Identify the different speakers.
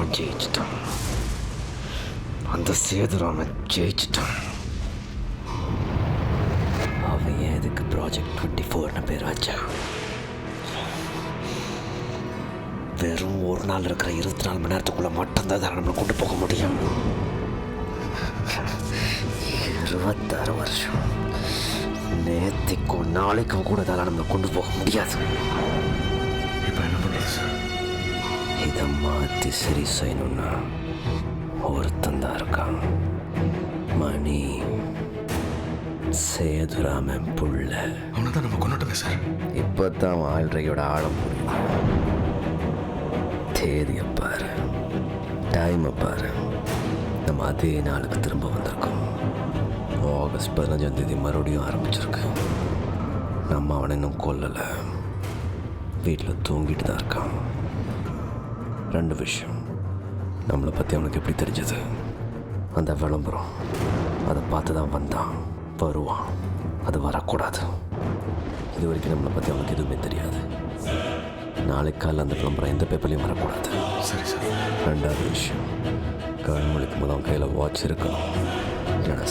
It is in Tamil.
Speaker 1: அவன் ஜெயிச்சிட்டான். அந்த சேதுராமன் ஜெயிச்சிட்டான். அவன் ஏன் இதுக்கு ப்ராஜெக்ட் 24ன்னு பேர் வச்சான்? வெறும் ஒரு நாள் இருக்கிற 24 மணி நேரத்துக்குள்ள மட்டும்தான் நம்மளை கொண்டு போக முடியும். 26 வருஷம் நேத்திக்கும் நாளைக்கும் கூட நம்மளை கொண்டு போக முடியாது.
Speaker 2: இப்போ என்ன பண்ணுறது சார்?
Speaker 1: இதை மாற்றி சரி செய்யணும்னா ஒருத்தன் தான் இருக்கான். மணி, சேதுராமன் புள்ள.
Speaker 2: அவனை தான் நம்ம கொண்டுட்டோமே சார்.
Speaker 1: இப்போ தான் வாழ்க்கையோட ஆழம் புரியுது. தேதியை பாரு, டைமை பாரு. நம்ம அதே நாளுக்கு திரும்ப வந்திருக்கோம். ஆகஸ்ட் 15 மறுபடியும் ஆரம்பிச்சிருக்கு. நம்ம அவனை இன்னும் கொல்லலை. வீட்டில் தூங்கிட்டு தான் இருக்கான். 2 விஷயம். நம்மளை பற்றி அவனுக்கு எப்படி தெரிஞ்சது? அந்த விளம்பரம், அதை பார்த்து தான் வந்தான், வருவான். அது வரக்கூடாது. இது வரைக்கும் நம்மளை பற்றி அவனுக்கு எதுவுமே தெரியாது. நாளைக்கு காலையில் அந்த விளம்பரம் எந்த பேப்பர்லையும் வரக்கூடாது.
Speaker 2: சரி சார்.
Speaker 1: 2வது விஷயம், கண் முழிக்கும் போது அவன் கையில் வாட்ச் இருக்கணும். இல்லைன்னா